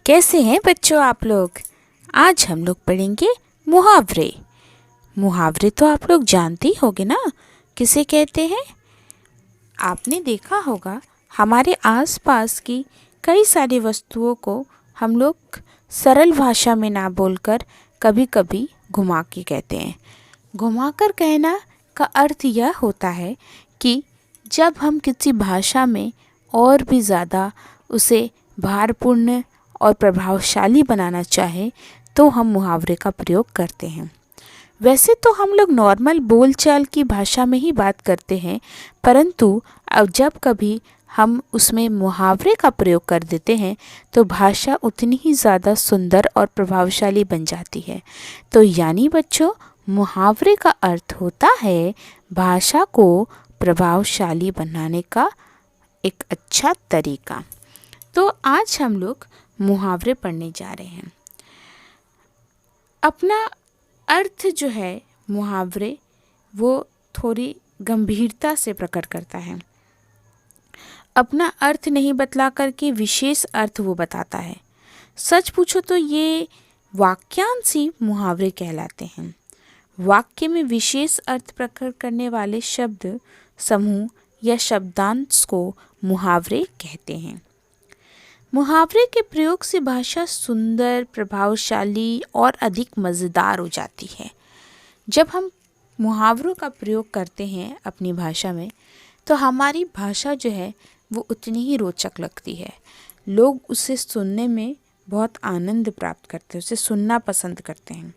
कैसे हैं बच्चों आप लोग। आज हम लोग पढ़ेंगे मुहावरे। मुहावरे तो आप लोग जानते ही होंगे ना, किसे कहते हैं। आपने देखा होगा हमारे आसपास की कई सारी वस्तुओं को हम लोग सरल भाषा में ना बोलकर कभी कभी घुमा के कहते हैं। घुमाकर कहना का अर्थ यह होता है कि जब हम किसी भाषा में और भी ज़्यादा उसे भारपूर्ण और प्रभावशाली बनाना चाहें तो हम मुहावरे का प्रयोग करते हैं। वैसे तो हम लोग नॉर्मल बोलचाल की भाषा में ही बात करते हैं, परंतु अब जब कभी हम उसमें मुहावरे का प्रयोग कर देते हैं तो भाषा उतनी ही ज़्यादा सुंदर और प्रभावशाली बन जाती है। तो यानी बच्चों, मुहावरे का अर्थ होता है भाषा को प्रभावशाली बनाने का एक अच्छा तरीका। तो आज हम लोग मुहावरे पढ़ने जा रहे हैं। अपना अर्थ जो है मुहावरे वो थोड़ी गंभीरता से प्रकट करता है। अपना अर्थ नहीं बतला करके विशेष अर्थ वो बताता है। सच पूछो तो ये वाक्यांश ही मुहावरे कहलाते हैं। वाक्य में विशेष अर्थ प्रकट करने वाले शब्द समूह या शब्दांश को मुहावरे कहते हैं। मुहावरे के प्रयोग से भाषा सुंदर, प्रभावशाली और अधिक मज़ेदार हो जाती है। जब हम मुहावरों का प्रयोग करते हैं अपनी भाषा में तो हमारी भाषा जो है वो उतनी ही रोचक लगती है। लोग उसे सुनने में बहुत आनंद प्राप्त करते हैं, उसे सुनना पसंद करते हैं।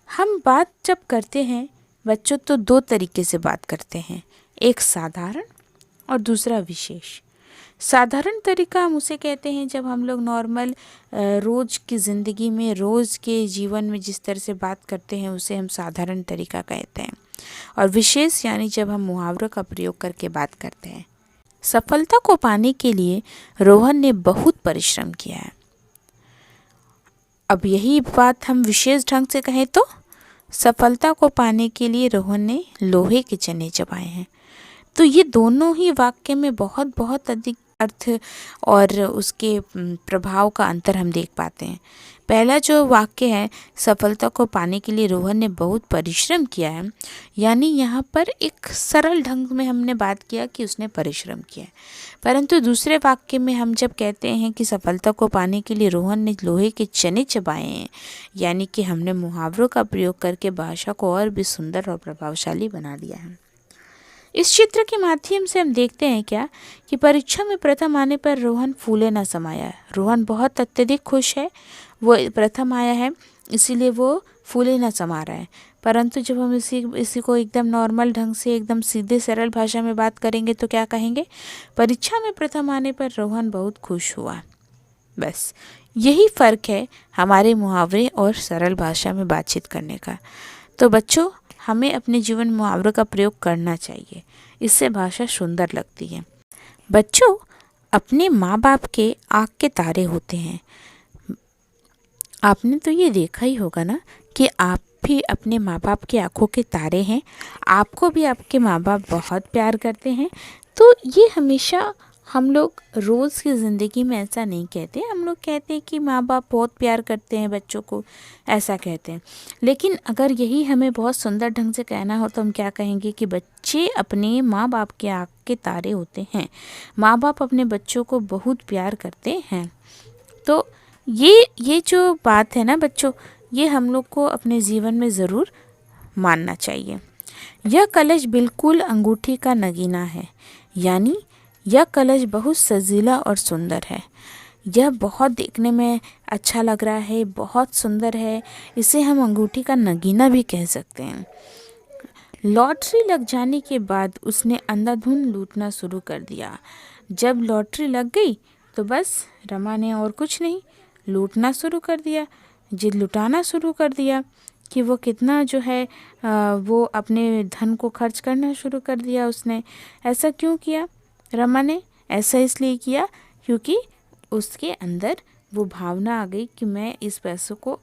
हम बात जब करते हैं बच्चों तो दो तरीके से बात करते हैं, एक साधारण और दूसरा विशेष। साधारण तरीका हम उसे कहते हैं जब हम लोग नॉर्मल रोज़ की ज़िंदगी में, रोज़ के जीवन में जिस तरह से बात करते हैं उसे हम साधारण तरीका कहते हैं। और विशेष यानी जब हम मुहावरों का प्रयोग करके बात करते हैं। सफलता को पाने के लिए रोहन ने बहुत परिश्रम किया है। अब यही बात हम विशेष ढंग से कहें तो सफलता को पाने के लिए रोहन ने लोहे के चने चबाए हैं। तो ये दोनों ही वाक्य में बहुत बहुत अधिक अर्थ और उसके प्रभाव का अंतर हम देख पाते हैं। पहला जो वाक्य है, सफलता को पाने के लिए रोहन ने बहुत परिश्रम किया है, यानी यहाँ पर एक सरल ढंग में हमने बात किया कि उसने परिश्रम किया है। परंतु दूसरे वाक्य में हम जब कहते हैं कि सफलता को पाने के लिए रोहन ने लोहे के चने चबाए हैं, यानी कि हमने मुहावरों का प्रयोग करके भाषा को और भी सुंदर और प्रभावशाली बना दिया है। इस चित्र के माध्यम से हम देखते हैं क्या कि परीक्षा में प्रथम आने पर रोहन फूले न समाया है। रोहन बहुत अत्यधिक खुश है, वो प्रथम आया है इसीलिए वो फूले न समा रहा है। परंतु जब हम इसी को एकदम नॉर्मल ढंग से एकदम सीधे सरल भाषा में बात करेंगे तो क्या कहेंगे, परीक्षा में प्रथम आने पर रोहन बहुत खुश हुआ। बस यही फ़र्क है हमारे मुहावरे और सरल भाषा में बातचीत करने का। तो बच्चों, हमें अपने जीवन में मुहावरों का प्रयोग करना चाहिए, इससे भाषा सुंदर लगती है। बच्चों, अपने माँ बाप के आँख के तारे होते हैं। आपने तो ये देखा ही होगा ना कि आप भी अपने माँ बाप की आँखों के तारे हैं। आपको भी आपके माँ बाप बहुत प्यार करते हैं। तो ये हमेशा हम लोग रोज़ की ज़िंदगी में ऐसा नहीं कहते। हम लोग कहते हैं कि माँ बाप बहुत प्यार करते हैं बच्चों को, ऐसा कहते हैं। लेकिन अगर यही हमें बहुत सुंदर ढंग से कहना हो तो हम क्या कहेंगे कि बच्चे अपने माँ बाप के आँख के तारे होते हैं। माँ बाप अपने बच्चों को बहुत प्यार करते हैं। तो ये जो बात है ना बच्चों, ये हम लोग को अपने जीवन में ज़रूर मानना चाहिए। यह कलश बिल्कुल अंगूठी का नगीना है, यानी यह कलश बहुत सजीला और सुंदर है। यह बहुत देखने में अच्छा लग रहा है, बहुत सुंदर है, इसे हम अंगूठी का नगीना भी कह सकते हैं। लॉटरी लग जाने के बाद उसने अंधाधुंध लूटना शुरू कर दिया। जब लॉटरी लग गई तो बस रमा ने और कुछ नहीं, लूटना शुरू कर दिया, जिद लुटाना शुरू कर दिया कि वो कितना जो है वो अपने धन को खर्च करना शुरू कर दिया उसने। ऐसा क्यों किया रमा ने? ऐसा इसलिए किया क्योंकि उसके अंदर वो भावना आ गई कि मैं इस पैसों को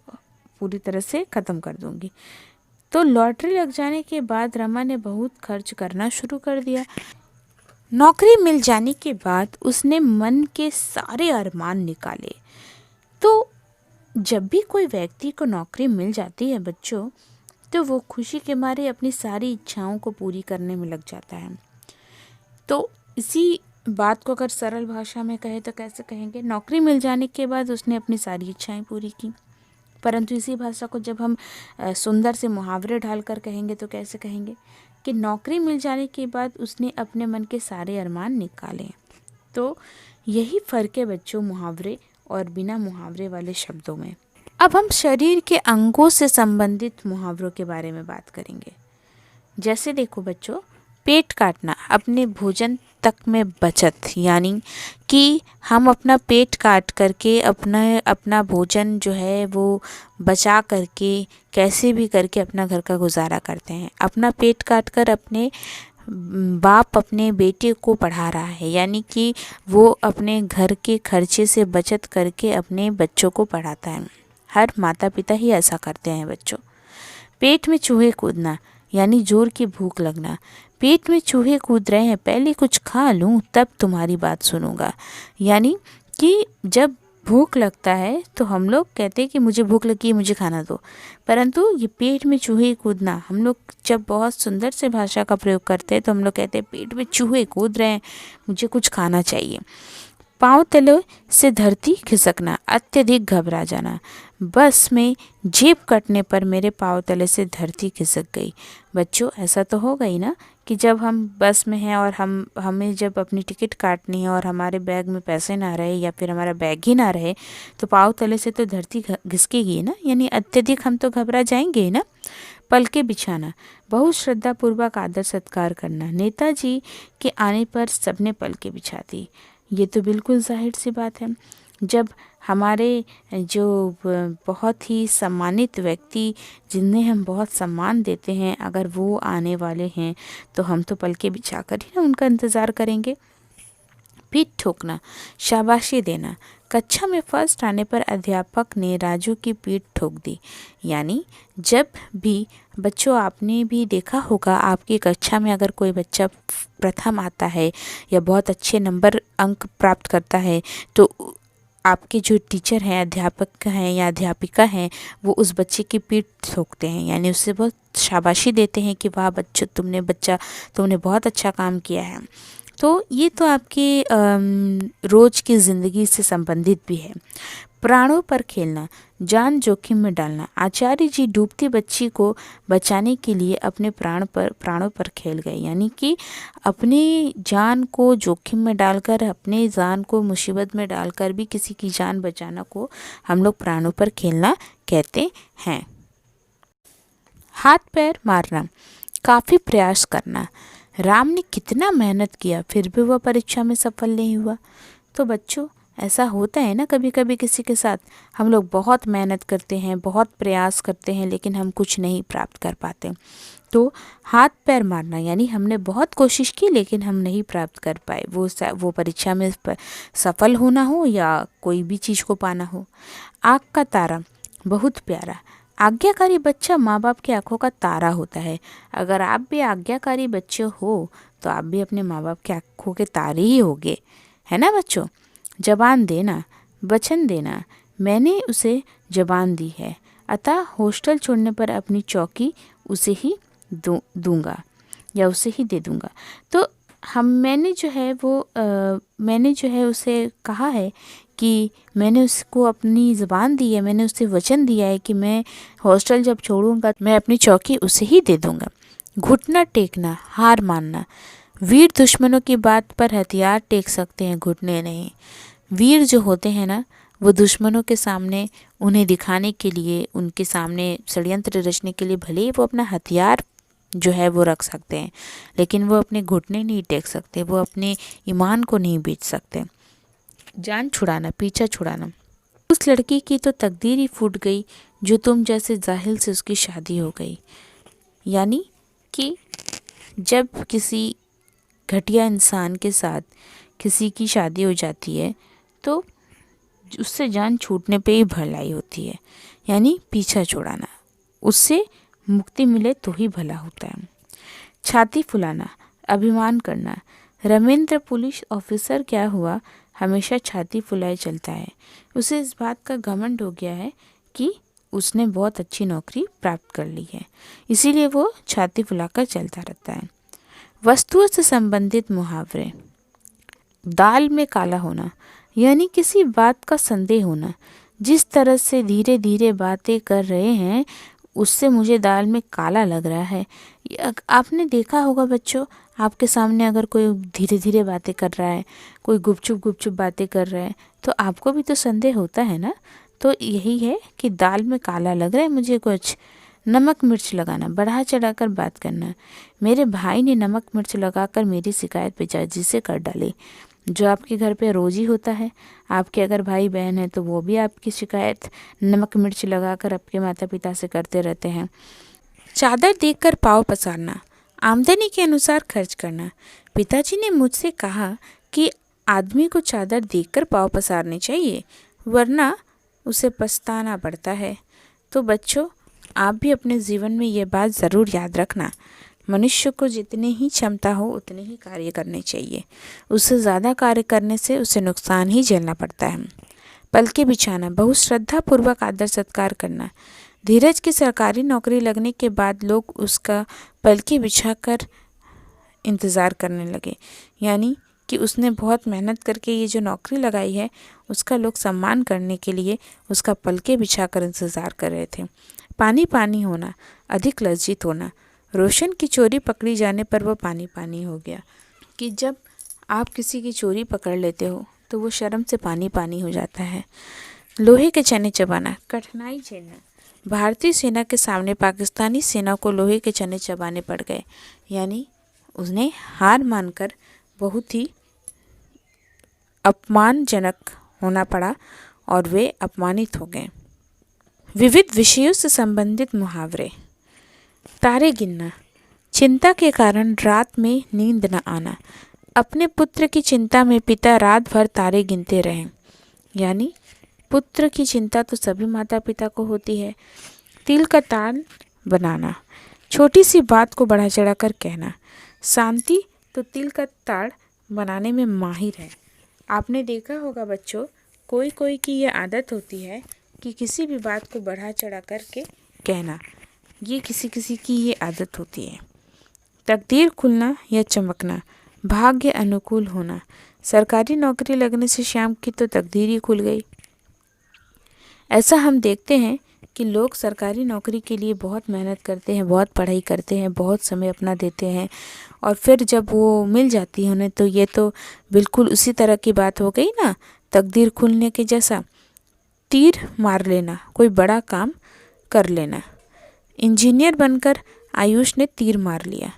पूरी तरह से ख़त्म कर दूंगी। तो लॉटरी लग जाने के बाद रमा ने बहुत खर्च करना शुरू कर दिया। नौकरी मिल जाने के बाद उसने मन के सारे अरमान निकाले। तो जब भी कोई व्यक्ति को नौकरी मिल जाती है बच्चों, तो वो खुशी के मारे अपनी सारी इच्छाओं को पूरी करने में लग जाता है। तो इसी बात को अगर सरल भाषा में कहें तो कैसे कहेंगे, नौकरी मिल जाने के बाद उसने अपनी सारी इच्छाएं पूरी की। परंतु इसी भाषा को जब हम सुंदर से मुहावरे ढालकर कहेंगे तो कैसे कहेंगे कि नौकरी मिल जाने के बाद उसने अपने मन के सारे अरमान निकाले। तो यही फ़र्क है बच्चों मुहावरे और बिना मुहावरे वाले शब्दों में। अब हम शरीर के अंगों से संबंधित मुहावरों के बारे में बात करेंगे। जैसे देखो बच्चों, पेट काटना, अपने भोजन तक में बचत, यानी कि हम अपना पेट काट करके अपना भोजन जो है वो बचा करके कैसे भी करके अपना घर का गुजारा करते हैं। अपना पेट काट कर अपने बाप अपने बेटे को पढ़ा रहा है, यानी कि वो अपने घर के खर्चे से बचत करके अपने बच्चों को पढ़ाता है। हर माता पिता ही ऐसा करते हैं बच्चों। पेट में चूहे कूदना, यानी जोर की भूख लगना। पेट में चूहे कूद रहे हैं, पहले कुछ खा लूं तब तुम्हारी बात सुनूंगा। यानी कि जब भूख लगता है तो हम लोग कहते हैं कि मुझे भूख लगी है, मुझे खाना दो। परंतु ये पेट में चूहे कूदना, हम लोग जब बहुत सुंदर से भाषा का प्रयोग करते हैं तो हम लोग कहते हैं पेट में चूहे कूद रहे हैं, मुझे कुछ खाना चाहिए। पाँव तले से धरती खिसकना, अत्यधिक घबरा जाना। बस में जेब कटने पर मेरे पाँव तले से धरती खिसक गई। बच्चों ऐसा तो होगा ही ना कि जब हम बस में हैं और हमें जब अपनी टिकट काटनी है और हमारे बैग में पैसे ना रहे या फिर हमारा बैग ही ना रहे तो पाँव तले से तो धरती घिसकेगी ना, यानी अत्यधिक हम तो घबरा जाएंगे ही ना। पलके बिछाना, बहुत श्रद्धापूर्वक आदर सत्कार करना। नेताजी के आने पर सबने पलके बिछा दी। ये तो बिल्कुल जाहिर सी बात है। जब हमारे जो बहुत ही सम्मानित व्यक्ति जिन्हें हम बहुत सम्मान देते हैं, अगर वो आने वाले हैं तो हम तो पलके बिछा कर ही ना उनका इंतज़ार करेंगे। पीठ ठोकना, शाबाशी देना। कक्षा में फर्स्ट आने पर अध्यापक ने राजू की पीठ ठोक दी। यानी जब भी बच्चों, आपने भी देखा होगा आपकी कक्षा में अगर कोई बच्चा प्रथम आता है या बहुत अच्छे नंबर अंक प्राप्त करता है तो आपके जो टीचर हैं, अध्यापक हैं या अध्यापिका हैं, वो उस बच्चे की पीठ ठोकते हैं, यानी उससे बहुत शाबाशी देते हैं कि वाह बच्चों, तुमने बहुत अच्छा काम किया है। तो ये तो आपके रोज़ की ज़िंदगी से संबंधित भी है। प्राणों पर खेलना, जान जोखिम में डालना। आचार्य जी डूबती बच्ची को बचाने के लिए अपने प्राणों पर खेल गए, यानी कि अपनी जान को जोखिम में डालकर, अपने जान को मुसीबत में डालकर भी किसी की जान बचाना को हम लोग प्राणों पर खेलना कहते हैं। हाथ पैर मारना, काफ़ी प्रयास करना। राम ने कितना मेहनत किया फिर भी वह परीक्षा में सफल नहीं हुआ। तो बच्चों ऐसा होता है ना कभी कभी किसी के साथ, हम लोग बहुत मेहनत करते हैं, बहुत प्रयास करते हैं, लेकिन हम कुछ नहीं प्राप्त कर पाते। तो हाथ पैर मारना यानी हमने बहुत कोशिश की लेकिन हम नहीं प्राप्त कर पाए, वो परीक्षा में सफल होना हो या कोई भी चीज़ को पाना हो। आँख का तारा, बहुत प्यारा। आज्ञाकारी बच्चा माँ बाप की आंखों का तारा होता है। अगर आप भी आज्ञाकारी बच्चे हो तो आप भी अपने माँ बाप की आंखों के तारे ही होगे, है ना बच्चों। जबान देना, वचन देना, मैंने उसे जबान दी है, अतः हॉस्टल छोड़ने पर अपनी चौकी उसे ही दूंगा या उसे ही दे दूंगा। तो मैंने जो है उसे कहा है कि मैंने उसको अपनी ज़बान दी है, मैंने उसे वचन दिया है कि मैं हॉस्टल जब छोड़ूंगा मैं अपनी चौकी उसे ही दे दूंगा। घुटना टेकना, हार मानना। वीर दुश्मनों की बात पर हथियार टेक सकते हैं, घुटने नहीं। वीर जो होते हैं ना, वो दुश्मनों के सामने उन्हें दिखाने के लिए, उनके सामने षड्यंत्र रचने के लिए भले ही वो अपना हथियार जो है वो रख सकते हैं, लेकिन वो अपने घुटने नहीं टेक सकते, वो अपने ईमान को नहीं बेच सकते। जान छुड़ाना, पीछा छुड़ाना। उस लड़की की तो तकदीर ही फूट गई जो तुम जैसे जाहिल से उसकी शादी हो गई। यानी कि जब किसी घटिया इंसान के साथ किसी की शादी हो जाती है तो उससे जान छूटने पे ही भलाई होती है, यानी पीछा छुड़ाना, उससे मुक्ति मिले तो ही भला होता है। छाती फुलाना, अभिमान करना। रमेंद्र पुलिस ऑफिसर क्या हुआ, हमेशा छाती फुलाए चलता है। उसे इस बात का घमंड हो गया है कि उसने बहुत अच्छी नौकरी प्राप्त कर ली है, इसीलिए वो छाती फुलाकर चलता रहता है। वस्तुओं से संबंधित मुहावरे। दाल में काला होना, यानी किसी बात का संदेह होना। जिस तरह से धीरे धीरे बातें कर रहे हैं उससे मुझे दाल में काला लग रहा है। आपने देखा होगा बच्चों, आपके सामने अगर कोई धीरे धीरे बातें कर रहा है, कोई गुपचुप बातें कर रहा है, तो आपको भी तो संदेह होता है ना। तो यही है कि दाल में काला लग रहा है मुझे कुछ। नमक मिर्च लगाना, बढ़ा चढ़ाकर बात करना। मेरे भाई ने नमक मिर्च लगाकर मेरी शिकायत पिताजी से कर डाली। जो आपके घर पे रोज़ ही होता है। आपके अगर भाई बहन है तो वो भी आपकी शिकायत नमक मिर्च लगाकर आपके माता पिता से करते रहते हैं। चादर देखकर पाँव पसारना, आमदनी के अनुसार खर्च करना। पिताजी ने मुझसे कहा कि आदमी को चादर देखकर पाँव पसारने चाहिए, वरना उसे पछताना पड़ता है। तो बच्चों, आप भी अपने जीवन में ये बात ज़रूर याद रखना। मनुष्य को जितनी ही क्षमता हो उतने ही कार्य करने चाहिए। उससे ज़्यादा कार्य करने से उसे नुकसान ही झेलना पड़ता है। पलके बिछाना, बहुत श्रद्धापूर्वक आदर सत्कार करना। धीरज की सरकारी नौकरी लगने के बाद लोग उसका पलके बिछाकर इंतज़ार करने लगे, यानी कि उसने बहुत मेहनत करके ये जो नौकरी लगाई है उसका लोग सम्मान करने के लिए उसका पलके बिछाकर इंतज़ार कर रहे थे। पानी पानी होना, अधिक लज्जित होना। रोशन की चोरी पकड़ी जाने पर वो पानी पानी हो गया। कि जब आप किसी की चोरी पकड़ लेते हो तो वो शर्म से पानी पानी हो जाता है। लोहे के चने चबाना, कठिनाई झेलना। भारतीय सेना के सामने पाकिस्तानी सेना को लोहे के चने चबाने पड़ गए, यानी उसने हार मानकर बहुत ही अपमानजनक होना पड़ा और वे अपमानित हो गए। विविध विषयों से संबंधित मुहावरे। तारे गिनना, चिंता के कारण रात में नींद न आना। अपने पुत्र की चिंता में पिता रात भर तारे गिनते रहे, यानी पुत्र की चिंता तो सभी माता पिता को होती है। तिल का ताल बनाना, छोटी सी बात को बढ़ा चढ़ाकर कहना। शांति तो तिल का ताड़ बनाने में माहिर है। आपने देखा होगा बच्चों, कोई कोई की ये आदत होती है कि किसी भी बात को बढ़ा चढ़ा करके कहना, ये किसी किसी की ये आदत होती है। तकदीर खुलना या चमकना, भाग्य अनुकूल होना। सरकारी नौकरी लगने से श्याम की तो तकदीर ही खुल गई। ऐसा हम देखते हैं कि लोग सरकारी नौकरी के लिए बहुत मेहनत करते हैं, बहुत पढ़ाई करते हैं, बहुत समय अपना देते हैं, और फिर जब वो मिल जाती है उन्हें तो ये तो बिल्कुल उसी तरह की बात हो गई ना, तकदीर खुलने के जैसा। तीर मार लेना, कोई बड़ा काम कर लेना। इंजीनियर बनकर आयुष ने तीर मार लिया।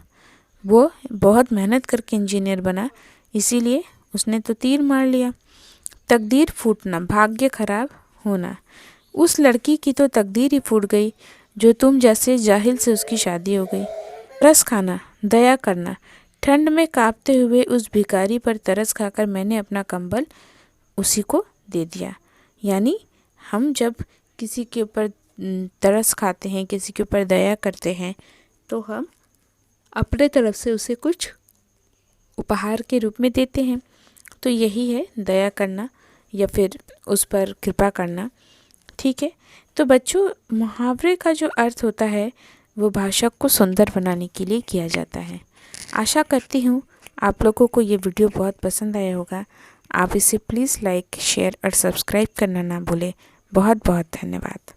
वो बहुत मेहनत करके इंजीनियर बना, इसीलिए उसने तो तीर मार लिया। तकदीर फूटना, भाग्य खराब होना। उस लड़की की तो तकदीर ही फूट गई जो तुम जैसे जाहिल से उसकी शादी हो गई। तरस खाना, दया करना। ठंड में कांपते हुए उस भिखारी पर तरस खाकर मैंने अपना कंबल उसी को दे दिया। यानी हम जब किसी के ऊपर तरस खाते हैं, किसी के ऊपर दया करते हैं, तो हम अपने तरफ से उसे कुछ उपहार के रूप में देते हैं। तो यही है दया करना या फिर उस पर कृपा करना। ठीक है, तो बच्चों, मुहावरे का जो अर्थ होता है वो भाषा को सुंदर बनाने के लिए किया जाता है। आशा करती हूँ आप लोगों को ये वीडियो बहुत पसंद आया होगा। आप इसे प्लीज़ लाइक, शेयर और सब्सक्राइब करना ना भूलें। बहुत बहुत धन्यवाद।